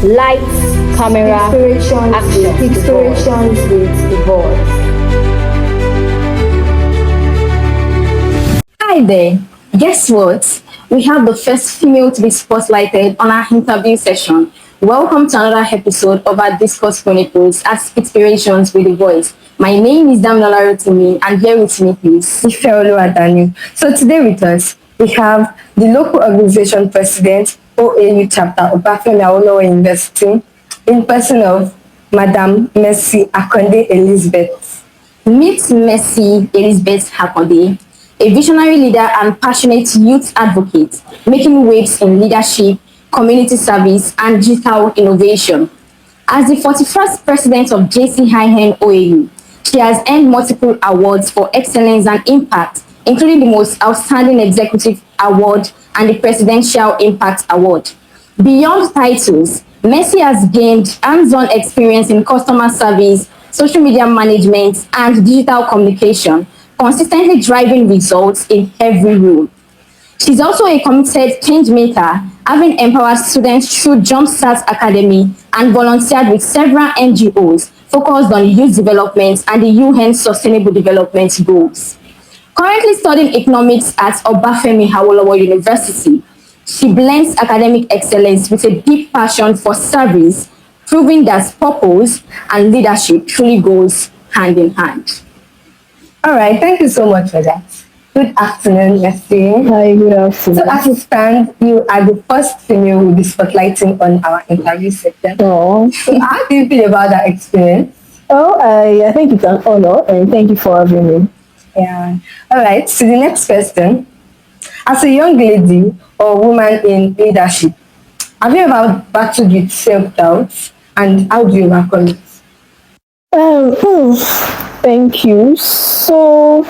Lights, camera, action. Inspirations with the voice. Hi there. Guess what? We have the first female to be spotlighted on our interview session. Welcome to another episode of our Discourse Chronicles at Speakspirations with the Voice. My name is Damilola Rotimi, and here with me is Ifeolu Adani. So today with us, we have the local organization president, OAU chapter of Obafemi Awolowo University, in person of Madam Mercy Akande Elizabeth. Meet Mercy Elizabeth Akande, a visionary leader and passionate youth advocate, making waves in leadership, community service, and digital innovation. As the 41st president of JCIN OAU, she has earned multiple awards for excellence and impact, including the Most Outstanding Executive Award and the Presidential Impact Award. Beyond titles, Mercy has gained hands-on experience in customer service, social media management, and digital communication, consistently driving results in every role. She's also a committed changemaker, having empowered students through Jumpstart Academy and volunteered with several NGOs focused on youth development and the UN Sustainable Development Goals. Currently studying economics at Obafemi Awolowo University, she blends academic excellence with a deep passion for service, proving that purpose and leadership truly goes hand in hand. All right, thank you so much for that. Good afternoon, Mercy. Hi, good afternoon. So as it stands, you are the first female we'll be spotlighting on our interview session. Oh. So how do you feel about that experience? Oh, I think it's an honor, and thank you for having me. Yeah. All right, so the next question. As a young lady or woman in leadership, have you ever battled with self-doubt, and how do you overcome it? Thank you. So,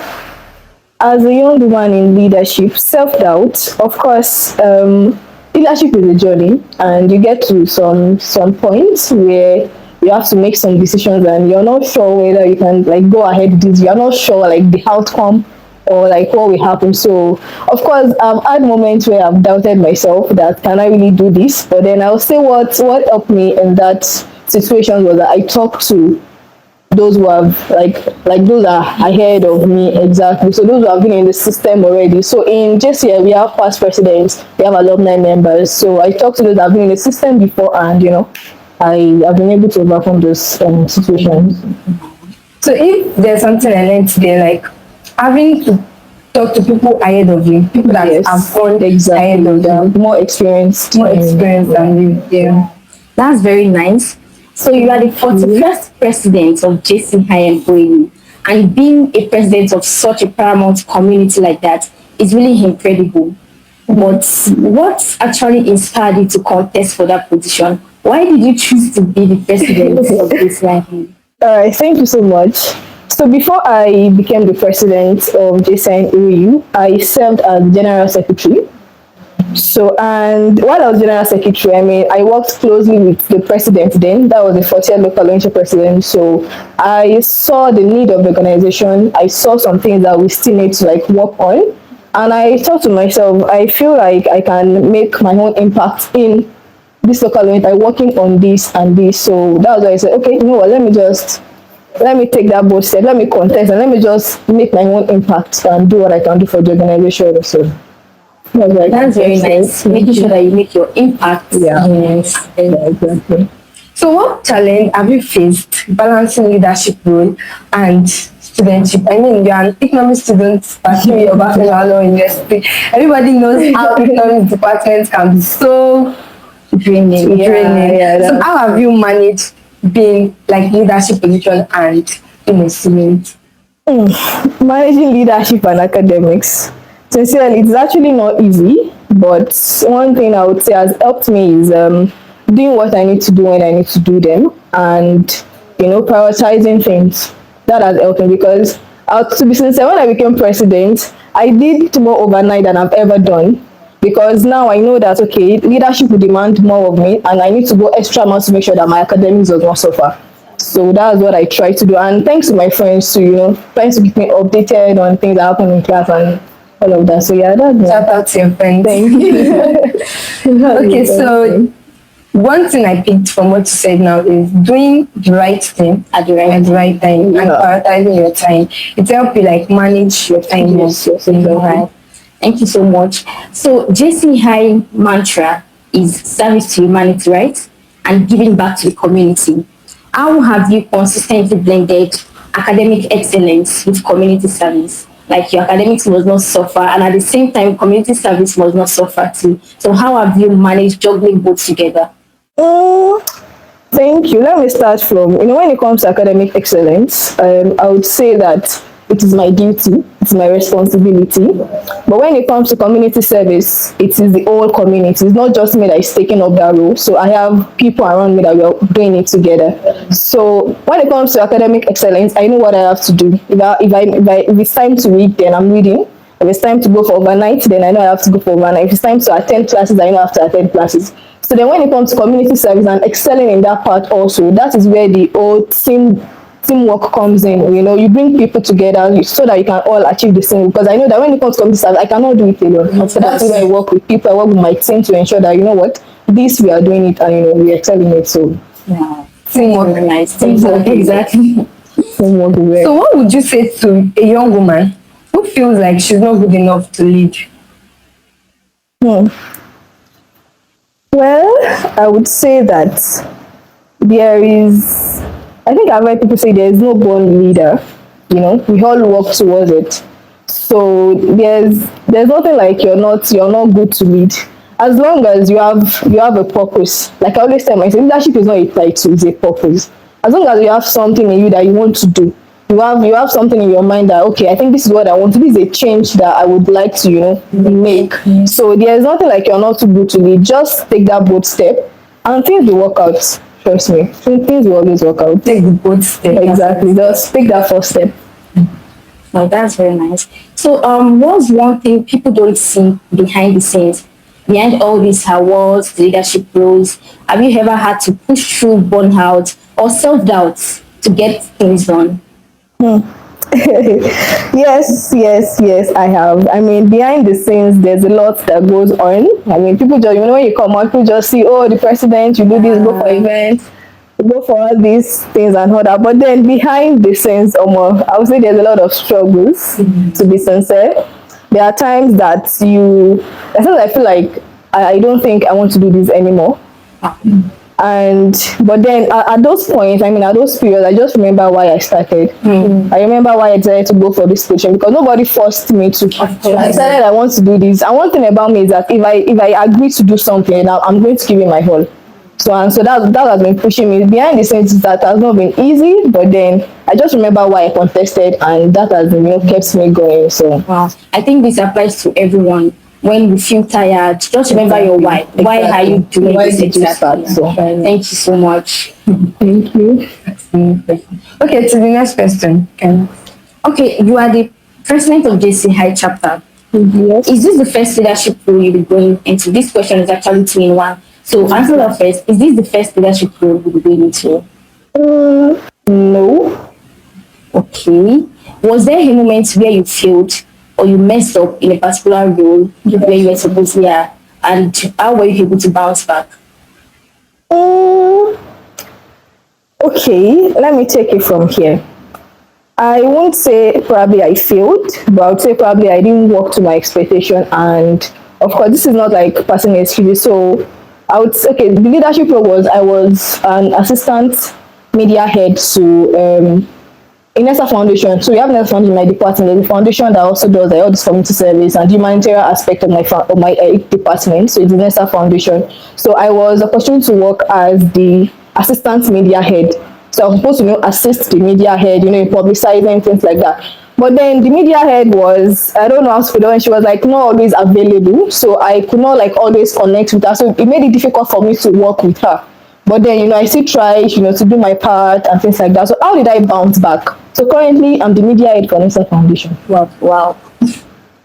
as a young woman in leadership, self-doubt, of course, leadership is a journey, and you get to some points where you have to make some decisions and you're not sure whether you can go ahead with this. You're not sure the outcome or what will happen. So of course I've had moments where I've doubted myself that can I really do this, but then I'll say what helped me in that situation was that I talked to those who have those are ahead of me, exactly. So those who have been in the system already. So in JCI we have past presidents, we have alumni members. So I talked to those that have been in the system before, and I have been able to overcome those situations. So if there's something I learned today, having to talk to people ahead of you, people that have gone ahead of you, more experienced than you. Yeah. That's very nice. So you are the 41st president of JCIN OAU, and being a president of such a paramount community like that is really incredible. But what actually inspired you to contest for that position? Why did you choose to be the president of JCIN? All right, thank you so much. So before I became the president of JCIN OAU, I served as general secretary. So, and while I was general secretary, I worked closely with the president then. That was the 40th local organization president. So I saw the need of the organization. I saw some things that we still need to work on. And I thought to myself, I feel like I can make my own impact in this local unit by working on this and this. So that was why I said, okay, you know what, let me take that bold step, let me contest, and let me just make my own impact and do what I can do for the organization. So that's very nice. Making sure that you make your impact. Yeah. Yes. Exactly. So what challenge have you faced balancing leadership role and studentship? You're an economics student at Obafemi Awolowo University. Everybody knows how economics departments can be so draining. Yeah, so how have you managed being leadership position and being a student? Managing leadership and academics, sincerely, it's actually not easy, but one thing I would say has helped me is doing what I need to do when I need to do them, and prioritizing things. That has helped me, because to be sincere, when I became president, I did more overnight than I've ever done, because now I know that leadership will demand more of me, and I need to go extra miles to make sure that my academics does not suffer. So that's what I try to do, and thanks to my friends too, trying to keep me updated on things that happen in class and all of that. So yeah, that's shout out to your friends. Thank you. Okay, so one thing I picked from what you said now is doing the right thing at the right time, and prioritizing your time. It helps you like manage your time more. Right. Thank you so much. So JCI mantra is service to humanity, right? And giving back to the community. How have you consistently blended academic excellence with community service? Like your academics must not suffer, and at the same time, community service must not suffer too. So how have you managed juggling both together? Mm, Thank you. Let me start from, when it comes to academic excellence, I would say that it is my duty, it's my responsibility. But when it comes to community service, it is the whole community. It's not just me that is taking up that role. So I have people around me that we are doing it together. So when it comes to academic excellence, I know what I have to do. If it's time to read, then I'm reading. If it's time to go for overnight, then I know I have to go for overnight. If it's time to attend classes, I know I have to attend classes. So then when it comes to community service and excelling in that part also, that is where the whole teamwork comes in. You bring people together so that you can all achieve the same. Because I know that when it comes to community service, I cannot do it alone. So that's where I work with people, I work with my team to ensure that, this we are doing it and, we excel in it. So Yeah. Teamwork. Nice. Teamwork. Exactly. teamwork is where. So what would you say to a young woman who feels like she's not good enough to lead? Well, I would say that I think I've heard people say there is no born leader. We all work towards it. So there's nothing like you're not good to lead. As long as you have a purpose. Like I always tell myself, leadership is not a title, it's a purpose. As long as you have something in you that you want to do, you have something in your mind that, okay, I think this is what I want to do. This is a change that I would like to, make. So there's nothing like you're not too good to lead. Just take that bold step and things will work out. Trust me. Things will always work out. Take the bold step. Exactly. Just take that first step. Oh, that's very nice. So, what's one thing people don't see behind the scenes? Behind all these awards, leadership roles, have you ever had to push through burnout or self-doubt to get things done? Yes, I have. I mean, behind the scenes, there's a lot that goes on. I mean, people just, when you come out, people just see, oh, the president, you do this, go for events, go for all these things and all that. But then behind the scenes, I would say there's a lot of struggles, to be sincere. There are times that I feel like I don't think I want to do this anymore. But then at those points, at those periods, I just remember why I started. I remember why I decided to go for this position because nobody forced me to. I decided I want to do this. And one thing about me is that if I agree to do something, I'm going to give it my all. So that has been pushing me. Behind the scenes, that has not been easy, but then I just remember why I contested, and that has kept me going. So wow, I think this applies to everyone. When you feel tired, just remember your why. Exactly. Why are you doing this exactly? So, thank you so much. Thank you. Okay, to the next question. Okay, you are the president of JCI chapter. Yes. Is this the first leadership role you'll be going into? This question is actually two in one. So answer that first. Is this the first leadership role you'll be going into? No. Okay. Was there a moment where you failed or you messed up in a particular role where you were supposed to be at, and how were you able to bounce back? Okay, let me take it from here. I won't say probably I failed, but I would say probably I didn't work to my expectation. And of course, this is not like passing excuse. So I would say, okay, the leadership role was I was an assistant media head to Inessa Foundation. So we have Inessa Foundation in my department. There's a foundation that also does all this community service and the humanitarian aspect of my department. So it's Inessa Foundation. So I was opportunity to work as the assistant media head. So I was supposed to assist the media head, in publicizing things like that. But then the media head was, I don't know how to put it, and she was like not always available. So I could not like always connect with her. So it made it difficult for me to work with her. But then, I still try, to do my part and things like that. So how did I bounce back? So currently, I'm the media head for Inessa Foundation. Wow.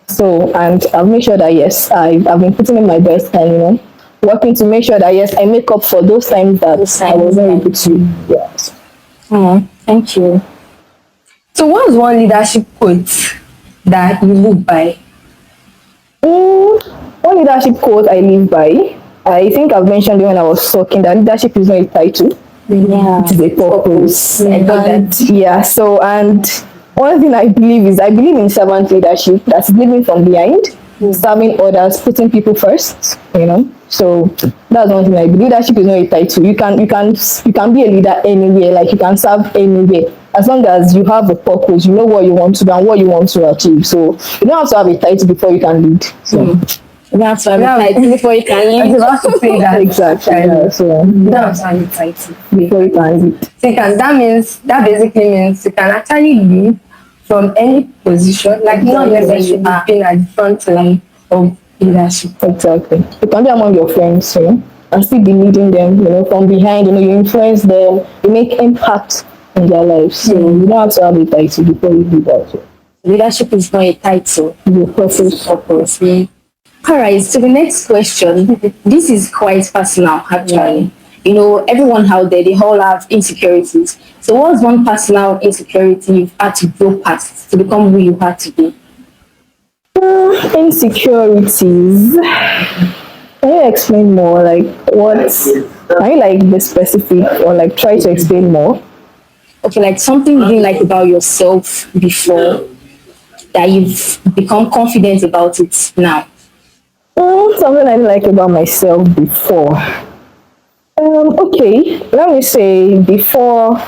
So, and I've made sure that, yes, I've been putting in my best and, working to make sure that, yes, I make up for those times that I wasn't able to. Yes. Thank you. So what's one leadership quote that you live by? One leadership quote I live by, I think I've mentioned it when I was talking that leadership is not a title. Yeah. It is a purpose. I got that. Yeah, so, and one thing I believe is I believe in servant leadership, that's living from behind, serving others, putting people first, you know. So that's one thing I believe. Leadership is not a title. You can be a leader anywhere, like you can serve anywhere. As long as you have a purpose, you know what you want to do and what you want to achieve. So you don't have to have a title before you can lead. So That's why before you can I leave. was about to say that. exactly. Yeah, so That's how you title. before you can lead. So you can, that basically means you can actually lead from any position, like not necessarily being at the front line of leadership. Exactly. You can be among your friends, you know, and still be leading them, you know, from behind, you know, you influence them, you make impact in their lives. So you don't have to have a title before you do that. Leadership is not a title. Your purpose. All right, so the next question, this is quite personal actually. You know, everyone out there, they all have insecurities. So what's one personal insecurity you've had to grow past to become who you are today? Insecurities. Can you explain more? Like what? Can you like be specific or like try to explain more? Okay, like something you didn't like about yourself before that you've become confident about it now. Something I didn't like about myself before. Okay, let me say before.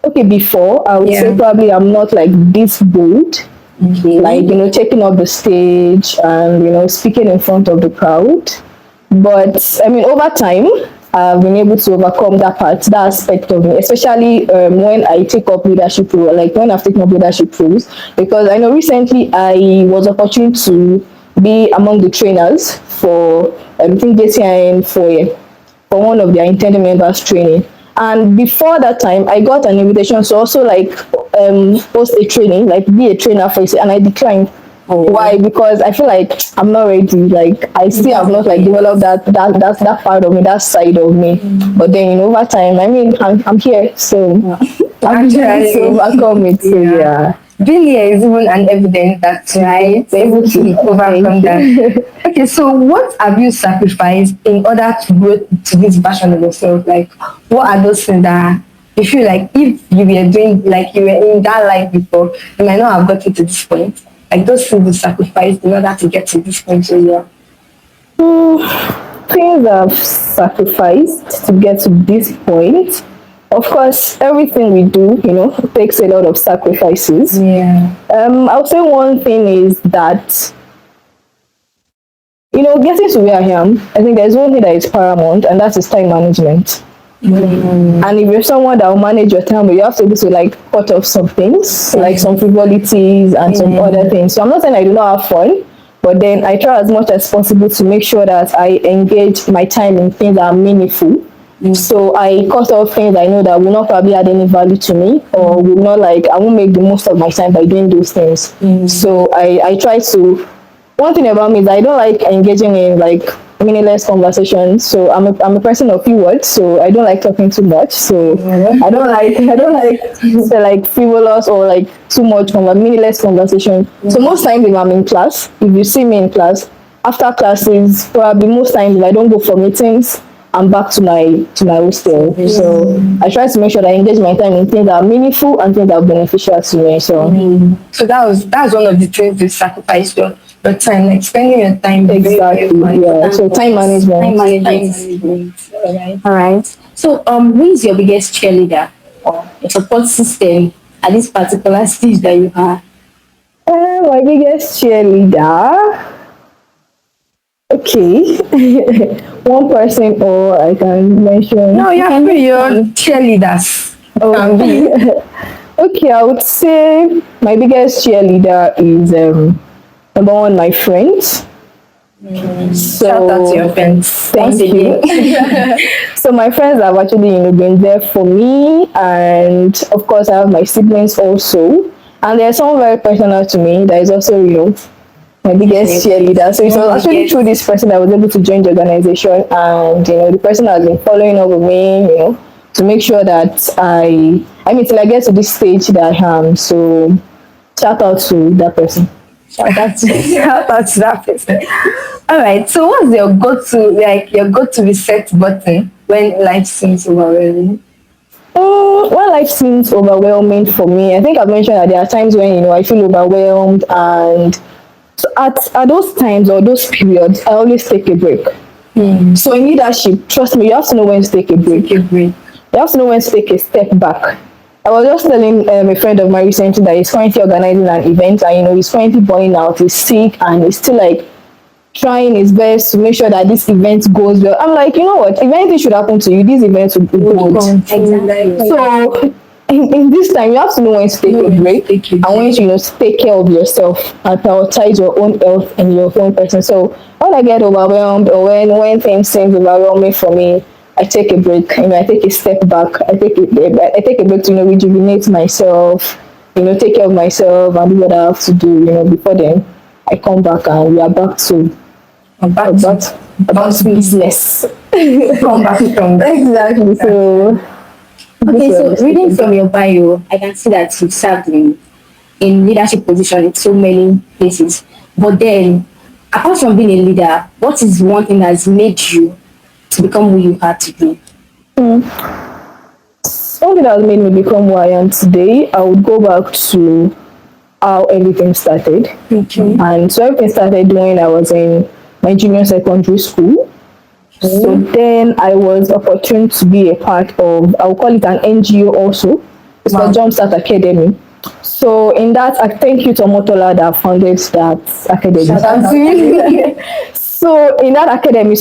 Okay, before I would say probably I'm not like this bold, like you know, taking up the stage and you know speaking in front of the crowd. But I mean, over time, I've been able to overcome that aspect of me, especially when I take up leadership role, like when I've taken up leadership roles, because I know recently I was opportune to be among the trainers for I think JCIN for one of their intended members training. And before that time, I got an invitation to also like host a training, like be a trainer for it, and I declined. Why? Because I feel like I'm not ready. Like I still have not like developed that part of me, that side of me. But then you know, over time, I mean, I'm here, so I'm trying to overcome it. So yeah. Being here is even an evidence that you're able to overcome that. Okay, so what have you sacrificed in order to grow to this version of yourself? Like, what are those things that you feel like if you were doing, like you were in that life before, you might not have gotten to this point? Like those things you sacrificed in order to get to this point where you are? Things I've sacrificed to get to this point. Of course, everything we do, you know, takes a lot of sacrifices. Yeah. I would say one thing is that, you know, getting to where I am, I think there's one thing that is paramount, and that is time management. And if you're someone that will manage your time, you have to be able to like cut off some things, like some frivolities and some other things. So I'm not saying I do not have fun, but then I try as much as possible to make sure that I engage my time in things that are meaningful. So I cut off things I know that will not probably add any value to me, or will not like I won't make the most of my time by doing those things. So I try to. One thing about me is I don't like engaging in like meaningless conversations. So I'm a person of few words, so I don't like talking too much. So I don't like say like frivolous or like too much meaningless conversation. So most times if I'm in class, if you see me in class, after classes, probably most times if I don't go for meetings, I'm back to my hostel. So I try to make sure that I engage my time in things that are meaningful and things that are beneficial to me. So that's one of the things you sacrifice your time, like spending your time. Exactly. Yeah. So time management. All right. So who is your biggest cheerleader or your support system at this particular stage that you are? My biggest cheerleader. Okay. One person, or I can mention. No, you have your cheerleaders. Okay, I would say my biggest cheerleader is number one, my friends. So shout out to your friends. Thank you. So my friends have actually been there for me, and of course I have my siblings also. And there's someone very personal to me that is also my biggest cheerleader. So it was actually through this person that I was able to join the organization, and the person has been following up with me, to make sure that I mean till I get to this stage that I am. So shout out to that person. Shout out to Shout out to that person. All right. So, what's your go-to reset button when life seems overwhelming? When life seems overwhelming for me, I think I've mentioned that there are times when I feel overwhelmed, and so at those times or those periods, I always take a break. So in leadership, trust me, you have to know when to take a break. Take a break. You have to know when to take a step back. I was just telling a friend of mine recently that he's currently organizing an event, and he's currently burning out, he's sick, and he's still like trying his best to make sure that this event goes well. I'm like, you know what? If anything should happen to you, this event will be good. exactly. So in this time, you have to know when to take a break and when to take care of yourself and prioritize your own health and your own person. So when I get overwhelmed or when things seem overwhelming for me, I take a break. I take a step back. I take a break to rejuvenate myself. Take care of myself and do what I have to do. Before then, I come back and we are back to business. Come back from Exactly. So. Okay, so reading from your bio, I can see that you've served in leadership position in so many places. But then, apart from being a leader, what is one thing that's made you to become who you are today? Something that has made me become who I am today, I would go back to how everything started. Okay. And so everything started when I was in my junior secondary school. So then I was opportune to be a part of, I will call it an NGO also. It's called Jumpstart Academy. So in that, I thank you to Omotola that founded that academy. So in that academy,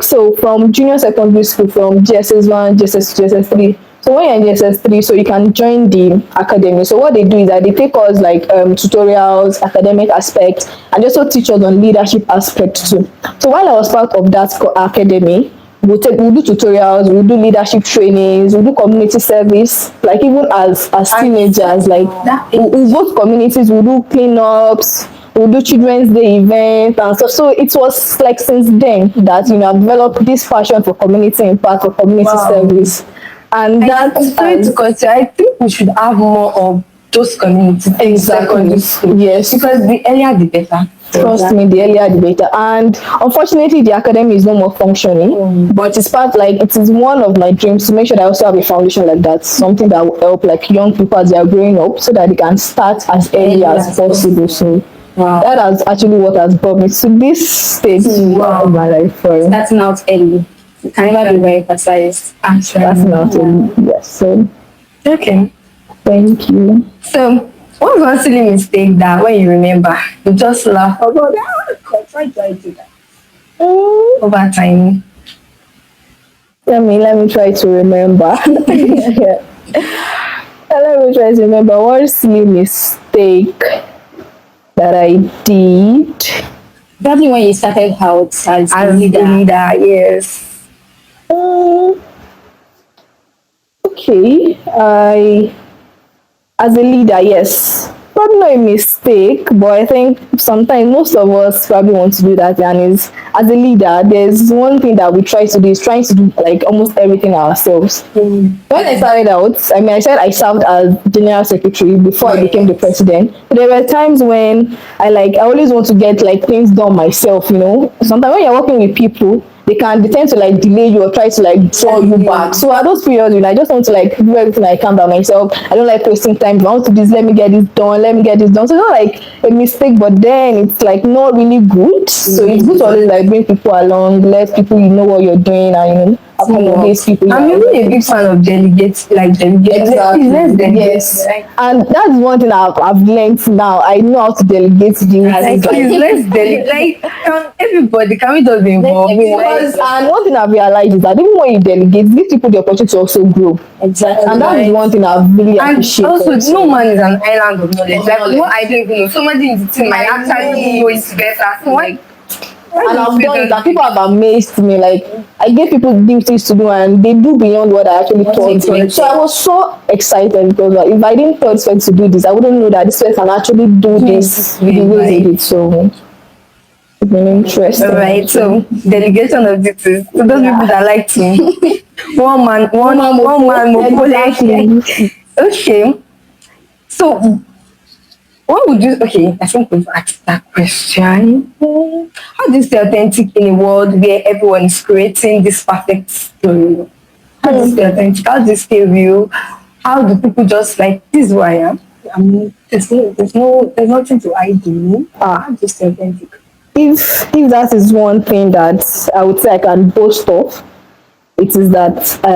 so from junior secondary school, from GSS1, GSS2, GSS3. So when you're in GSS3, so you can join the academy. So what they do is that they take us tutorials, academic aspects, and also teach us on leadership aspects too. So while I was part of that academy, we'll do tutorials, we'll do leadership trainings, we'll do community service, like even as teenagers, we'll go to communities, we'll do cleanups, we'll do Children's Day events and stuff. So it was like since then that I've developed this passion for community impact, for community service. And I think we should have more of those communities in secondary school. Yes. Because the earlier the better. Trust me, the earlier the better. And unfortunately, the academy is no more functioning. But it's it is one of my dreams to make sure that I also have a foundation like that. Something that will help young people as they are growing up so that they can start as early as possible. So that is actually what has brought me to this stage of my life. That's not early. You can never be very precise. That's not early. Yes. So okay. Thank you. So what's one silly mistake that when you remember, you just laugh about try to do that over time? Let me try to remember. Let me try to remember one silly mistake that I did. Probably when you started out as a leader. Yes. Okay. As a leader, yes. Probably not a mistake, but I think sometimes most of us probably want to do that. And is as a leader, there's one thing that we try to do is trying to do almost everything ourselves. When I started out, I said I served as general secretary before I became the president. But there were times when I always want to get things done myself. Sometimes when you're working with people, they tend to delay you or try to draw you back. So at those periods, I just want to do everything I can by myself. I don't like wasting time. If I want to do this, let me get this done. So it's not a mistake, but then it's not really good. So it's good to always bring people along, let people know what you're doing, and accommodate people. I'm even a big fan of delegates, Exactly. Yes. And that's one thing I've learned now. I know how to delegate things. Let's delegate. Everybody, can we just be involved? And one thing I've realized is that even when you delegate, give people the opportunity to also grow. Exactly. And that is one thing I've really appreciated. And also, no man is an island of knowledge. What I don't even know, somebody in the team might actually know it better. So and I've done it, and people have amazed me. I gave people duties to do, and they do beyond what I actually thought. So I was so excited because if I didn't thought to do this, I wouldn't know that this person can actually do this the way they did. So it's been interesting. Alright, so delegation of duties. So those people that like to one man. Okay. So What would you? Okay, I think we've asked that question. How do you stay authentic in a world where everyone is creating this perfect story? How do you stay authentic? How do you stay real? How do people just like this is who I am? I mean, there's nothing to hide in me. How do you stay authentic? If that is one thing that I would say I can boast of, it is that I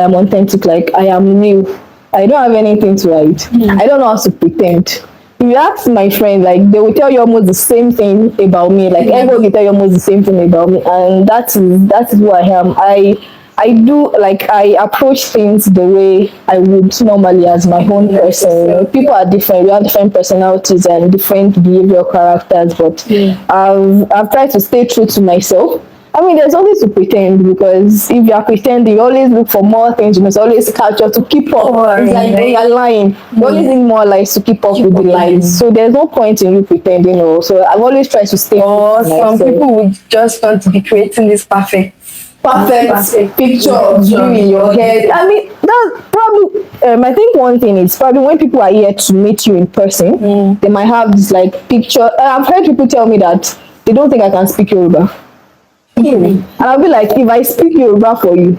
am authentic, like I am real. I don't have anything to hide. I don't know how to pretend. If you ask my friend, like they will tell you almost the same thing about me. Like everyone will tell you almost the same thing about me, and that is who I am. I do, like, I approach things the way I would normally as my own person. You know, people are different. We have different personalities and different behavioral characters, but I've tried to stay true to myself. I mean, there's always to pretend, because if you are pretending, you always look for more things. You must always capture to keep up. It's like they are lying. You always need more lies to keep up with the lies. So there's no point in you pretending. Or so I've always tried to stay. Or some people would just want to be creating this perfect picture of you in your head. I mean, that's probably I think one thing is probably when people are here to meet you in person, they might have this like picture. I've heard people tell me that they don't think I can speak Yoruba. And I'll be like, if I speak Yoruba for you,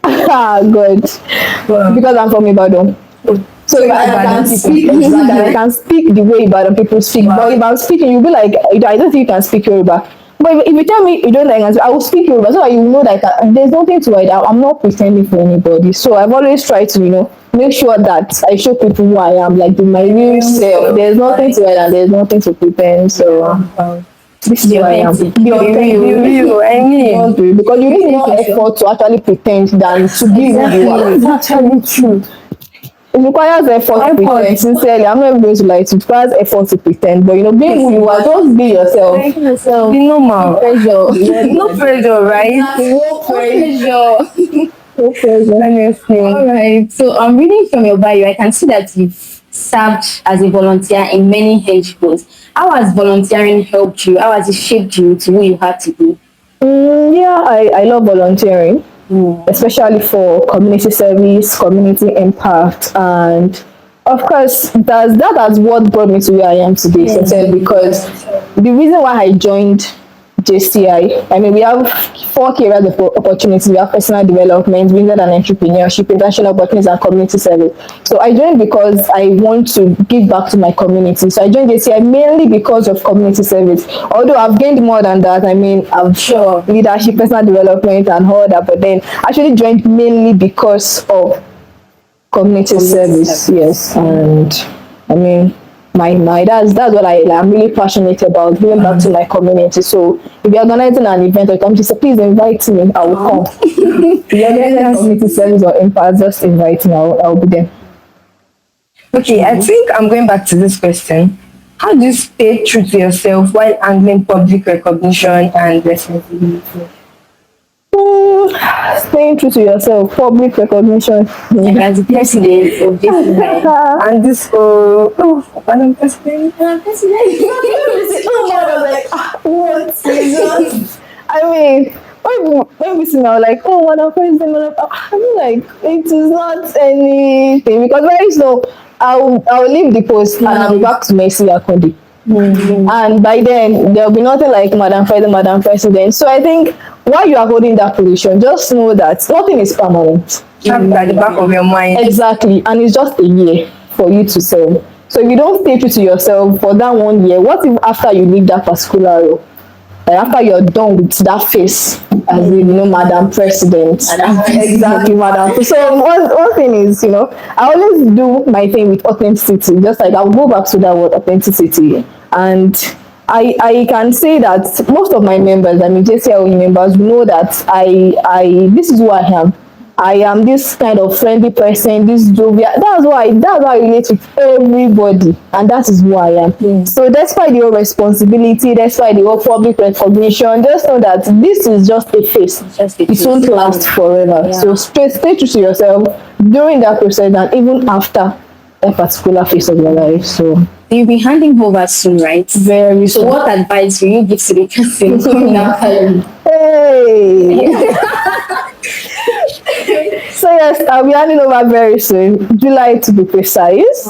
God, because I'm from Ibadan. So if I can speak the way Ibadan people speak. But if I'm speaking, you'll be like, I don't think you can speak Yoruba. But if you tell me you don't think I can speak, I will speak Yoruba so that you know that there's nothing to hide. I'm not pretending for anybody. So I've always tried to, make sure that I show people who I am, like my real self. There's nothing to hide and there's nothing to pretend. So this is who I am. Be real. I mean, because you need more effort to actually pretend than to be who you are. It's actually true. It requires effort to pretend. Sincerely, I'm not even going to lie. It requires effort to pretend. But being who you are, just be yourself. Be normal. No pressure, right? No pressure. No pressure. Honestly. All right. So I'm reading from your bio. I can see that you've served as a volunteer in many NGOs. How has volunteering helped you? How has it shaped you to who you have to be? Yeah, I love volunteering, especially for community service, community impact, and of course, that has what brought me to where I am today. Because the reason why I joined JCI, I mean, we have 4 key areas of opportunities. We have personal development, business and entrepreneurship, international opportunities, and community service. So I joined because I want to give back to my community. So I joined JCI mainly because of community service. Although I've gained more than that. I mean, I'm sure leadership, personal development, and all that. But then I actually joined mainly because of community service. Yes, and I mean, that's what I'm really passionate about, giving back to my community. So if you're organizing an event or come to say, please invite me, I will come. If you're organizing community service or impact, just invite me, I'll be there. Okay, I think I'm going back to this question. How do you stay true to yourself while handling public recognition and responsibility? Staying true to yourself, public recognition. As the president of JCI. And this, I'm president. I mean, when we see now, like, what a president, I mean, like, it is not anything, because very soon I'll leave the post and I'll be back to Elizabeth Akande. And by then there'll be nothing like Madam President. So I think while you are holding that position, just know that nothing is permanent. Have it at the back of your mind. Exactly, and it's just a year for you to serve. So if you don't stay true to yourself for that 1 year, what if after you leave that particular role, after you're done with that face, as Madam President. Exactly, Madam. So one thing is, I always do my thing with authenticity. Just like I'll go back to that word, authenticity. And I can say that most of my members, JCI members, know that this is who I am. I am this kind of friendly person, this jovial. That's why I relate with everybody, and that is who I am. So despite your responsibility, despite your public recognition, just know that this is just a phase. It won't last forever. Yeah. So stay true to yourself during that process and even after a particular phase of your life. So you'll be handing over soon, right? Very soon. So what advice will you give to the person coming after you? Hey. So yes, I'll be handing over very soon, July to be precise.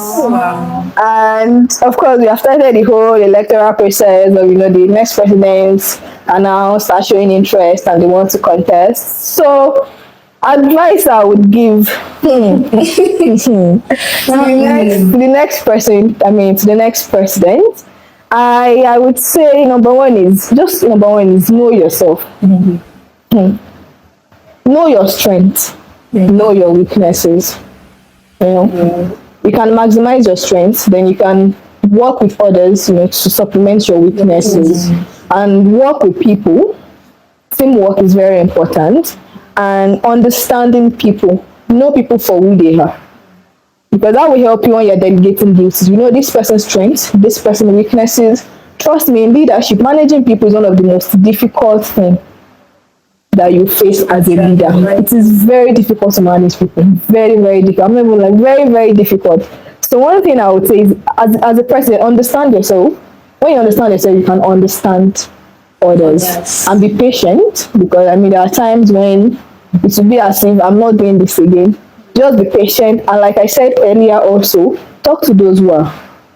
And of course, we have started the whole electoral process of, the next presidents are now start showing interest and they want to contest. So advice I would give to the next person, to the next president, I would say number one is know yourself. Know your strengths, know your weaknesses. You can maximize your strengths, then you can work with others, to supplement your weaknesses and work with people. Teamwork is very important, and understanding people, know people for who they are. Because that will help you when you're delegating duties. This person's strengths, this person's weaknesses. Trust me, in leadership, managing people is one of the most difficult things that you face as a leader. It is very difficult to manage people. Very, very difficult. I'm even like very, very difficult. So one thing I would say is, as a president, understand yourself. When you understand yourself, you can understand others. And be patient, because there are times when it will be as if I'm not doing this again. Just be patient, and like I said earlier also, talk to those who have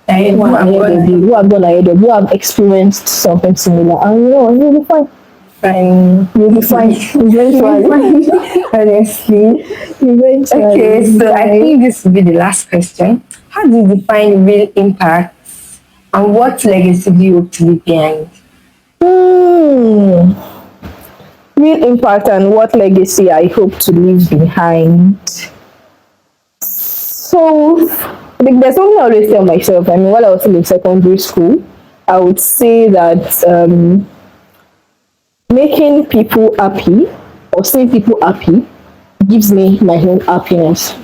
gone ahead of you, who have experienced something similar, and you'll be fine. You'll be fine. Eventually. Honestly. Eventually. Okay, so I think this will be the last question. How do you define real impact, and what legacy do you hope to leave behind? Real impact and what legacy I hope to leave behind. So there's something I always tell myself. While I was in secondary school, I would say that making people happy or seeing people happy gives me my own happiness.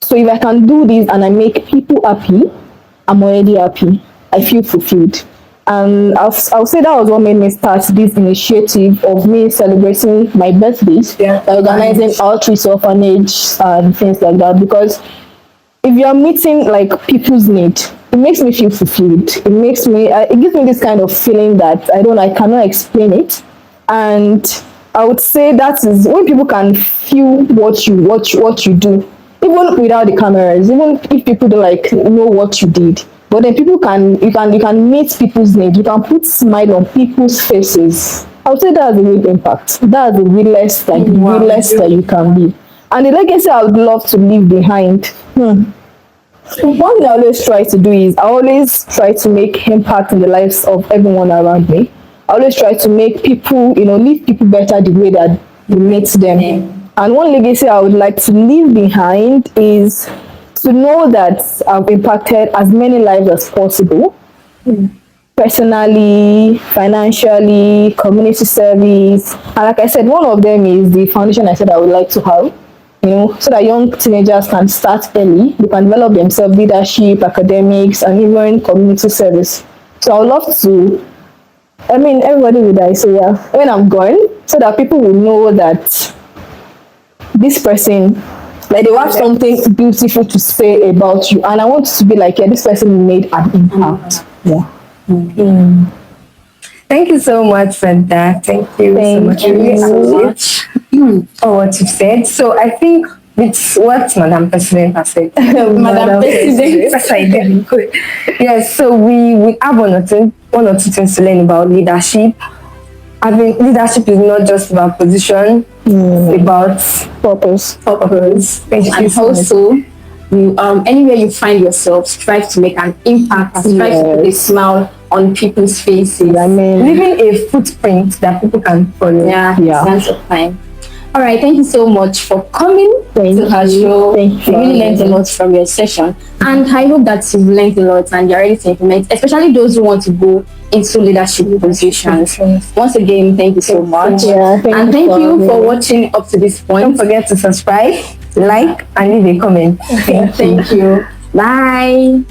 So if I can do this and I make people happy, I'm already happy. I feel fulfilled. And I'll say that was what made me start this initiative of me celebrating my birthdays, organizing outreach orphanage and things like that. Because if you're meeting people's need, it makes me feel fulfilled. It gives me this kind of feeling that I cannot explain it. And I would say that is when people can feel what you do, even without the cameras, even if people don't know what you did. But then you can meet people's needs. You can put smile on people's faces. I would say that's the real impact. That's the realest that you can be. And the legacy I would love to leave behind. One thing I always try to do is I always try to make impact in the lives of everyone around me. I always try to make people, leave people better the way that you meet them. And one legacy I would like to leave behind is to know that I've impacted as many lives as possible, personally, financially, community service. And like I said, one of them is the foundation I said I would like to have, so that young teenagers can start early. They can develop themselves, leadership, academics, and even community service. So I would love to, everybody will die, so yeah, when I'm gone, so that people will know that this person, they have something beautiful to say about you, and I want to be this person made an impact. Thank you so much for that. Thank you so much. I really appreciate what you said. So I think it's what Madam President has said. Madam President. Yes, so we have one or two things to learn about leadership. Leadership is not just about position, it's about purpose. And also, anywhere you find yourself, strive to make an impact, strive to put a smile on people's faces. Leaving a footprint that people can follow. Sense of time. All right, thank you so much for coming to our show. Thank you. We really learned a lot from your session, and I hope that you've learned a lot and you're ready to implement, especially those who want to go into leadership positions. Once again, thank you so much. Thank you for watching up to this point. Don't forget to subscribe, like, and leave a comment. Thank you. Bye.